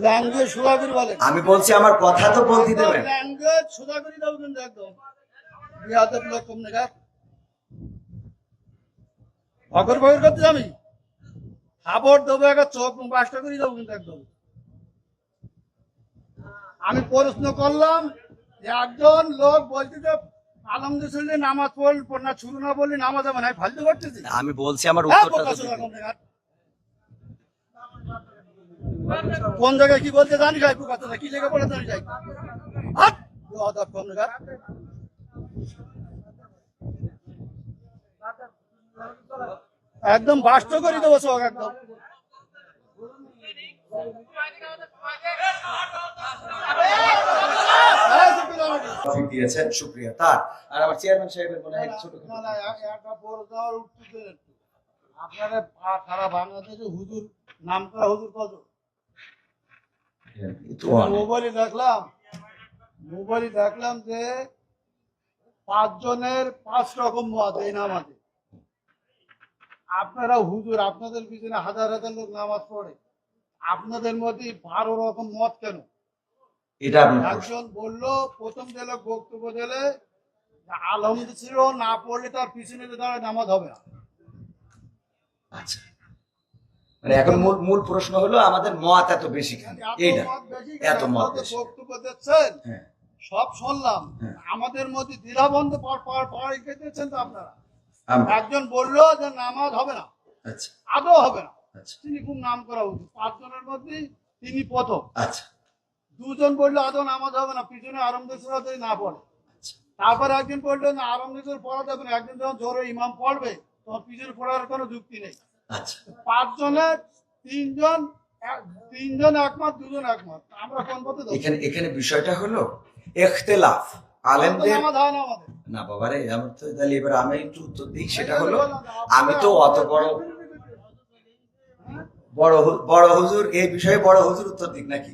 Language সুদাগরি বলে। আমি বলছি আমার কথা তো বলতে দেবেন। ল্যাঙ্গুয়েজ সুদাগরি দাও কিন্তু একদম বিয়াদব লোক কমনে গা ভগর ভগর করতে আমি খাবার দেবো একটা চোখ বাসটা করে দেবো কিন্তু একদম। আমি প্রশ্ন করলাম যে একজন লোক বলছে যে আলহামদুলিল্লাহ নামাজ পড় না শুরু না বললে নামাজ হবে না, ফালতু করতেছি। আমি বলছি আমার উত্তরটা তো দিন। কোন জায়গায় কি বলতে জানি যাই কথা কি লেগে পড়ে জানি যাই একদম বাস্ত করে দেবো চোখ একদম। দিয়েছেন শুকরিয়া তার। আর আমার চেয়ারম্যান সাহেবের মনে হয় ছোট একটা বড় দেওয়ার উঠতে আপনারা সারা বাংলাদেশে হুজুর নাম করা হুজুর কত মোবাইলে দেখলাম যে 5 জনের 5 রকম মত এই নামাজে। আপনারা হুজুর আপনাদের পিছনে হাজার হাজার লোক নামাজ পড়ে, আপনাদের মধ্যে 12 রকম মত কেন? এটা একজন বললো প্রথম যে লোক বক্তব্য দিলে আলহামদুলিল্লাহ না পড়লে তার পিছনে দাঁড়ায় নামাজ হবে না। আচ্ছা, মানে এখন মূল প্রশ্ন হলো আমাদের মত এত বেশি কেন? এইটা এত মত বক্তব্য দিচ্ছেন সব শুনলাম, আমাদের মধ্যে দ্বিধাবন্ধ পাড়াই দিচ্ছেন তো আপনারা। একজন বললো যে নামাজ হবে না, আদৌ হবে না, তিনি খুব নাম করা উচিত। 5 জনের মধ্যে তিনি প্রথম। আচ্ছা, 2 জন বললো আদৌ নামাজ হবে না, পিছনে আরামদেশ্বর না পড়ে। তারপর একজন বললো না আরামদেশ্বর পড়া যাবে না, একজন যখন জোরে ইমাম পড়বে তখন পিছনে পড়ার কোনো যুক্তি নেই। 5 জনের 3 জন একমত, 2 জন একমত। আমরা কোন পথে যাব? এখানে বিষয়টা হলো ইখতিলাফ আলেমদের না বাবারে। আমার তো তাহলে এবার আমি একটু উত্তর দিই। সেটা হলো আমি তো অত বড় হুজুর এই বিষয়ে বড় হুজুর উত্তর দিক নাকি?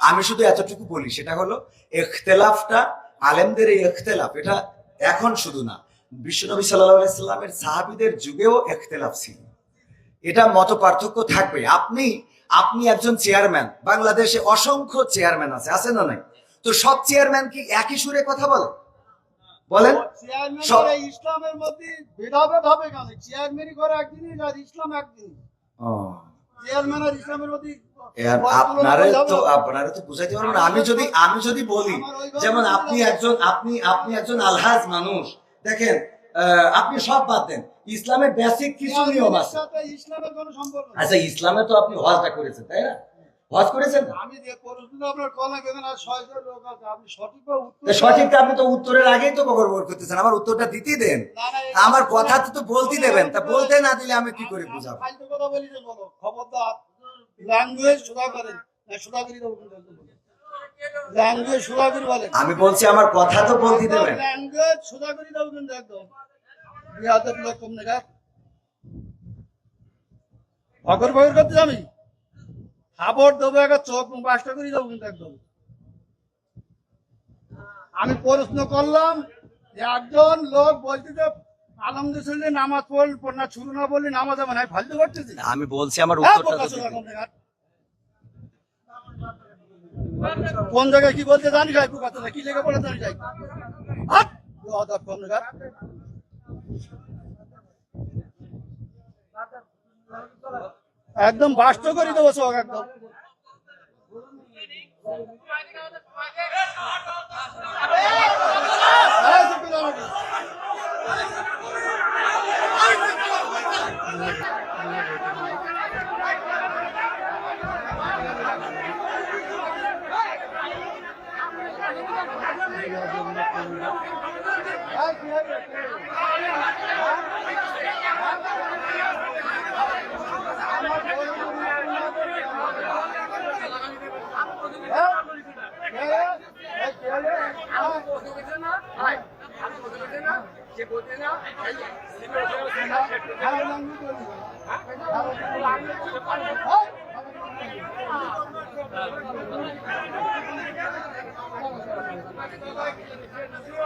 আমি শুধু এতটুকু বলি, সেটা হলো ইখতিলাফটা আলেমদের এই ইখতিলাফ এটা এখন শুধু না, বিশ্বনবী সাল্লাল্লাহু আলাইহি সাল্লামের সাহাবীদের যুগেও ইখতিলাফ ছিল। এটা মত পার্থক্য থাকবে। আপনি একজন চেয়ারম্যান, বাংলাদেশে অসংখ্য চেয়ারম্যান আছে না নাই? তো সব চেয়ারম্যান কি একই সুরে কথা বলেন? ইসলামের মধ্যে ভেদাভেদ হবে কেন? চেয়ারম্যানই করে একদিনই আর ইসলাম একদিন। চেয়ারম্যান আর ইসলামের মধ্যে আপনারা তো বুঝাইতে পারবেন না। আমি যদি বলি যেমন আপনি একজন আলহাজ মানুষ, দেখেন আপনি সব বাদ দেন, ইসলামের বেসিক কিছু নিয়ম আছে। আচ্ছা, ইসলামে তো আপনি হজটা করেছেন, তাই না? হজ করেছেন? সঠিক আপনি তো উত্তরের আগেই তো বকর করতেছেন। আমার উত্তরটা দিতে দেন, আমার কথা তো বলতে দেবেন। তা বলতে না দিলে আমি কি করে বুঝাবো? আমি বলছি আমার কথা তো বলতে দেবেন। ল্যাঙ্গুয়েজ সুদাগরি দাও কিন্তু একদম বিয়াদব লোক কমনে গা ভগর ভগর করতে আমি খাবার দেবো একটা চোখ বাসটা করে দেবো কিন্তু একদম। আমি প্রশ্ন করলাম যে একজন লোক বলছে যে আলহামদুলিল্লাহ নামাজ পড় না শুরু না বললে নামাজ হবে না, ফালতু করতেছি। আমি বলছি আমার উত্তরটা তো দিন। কোন জায়গায় কি বলতে জানি যাই কথা কি লেগে পড়ে জানি যাই একদম বাস্ত করে দেবো চোখ একদম।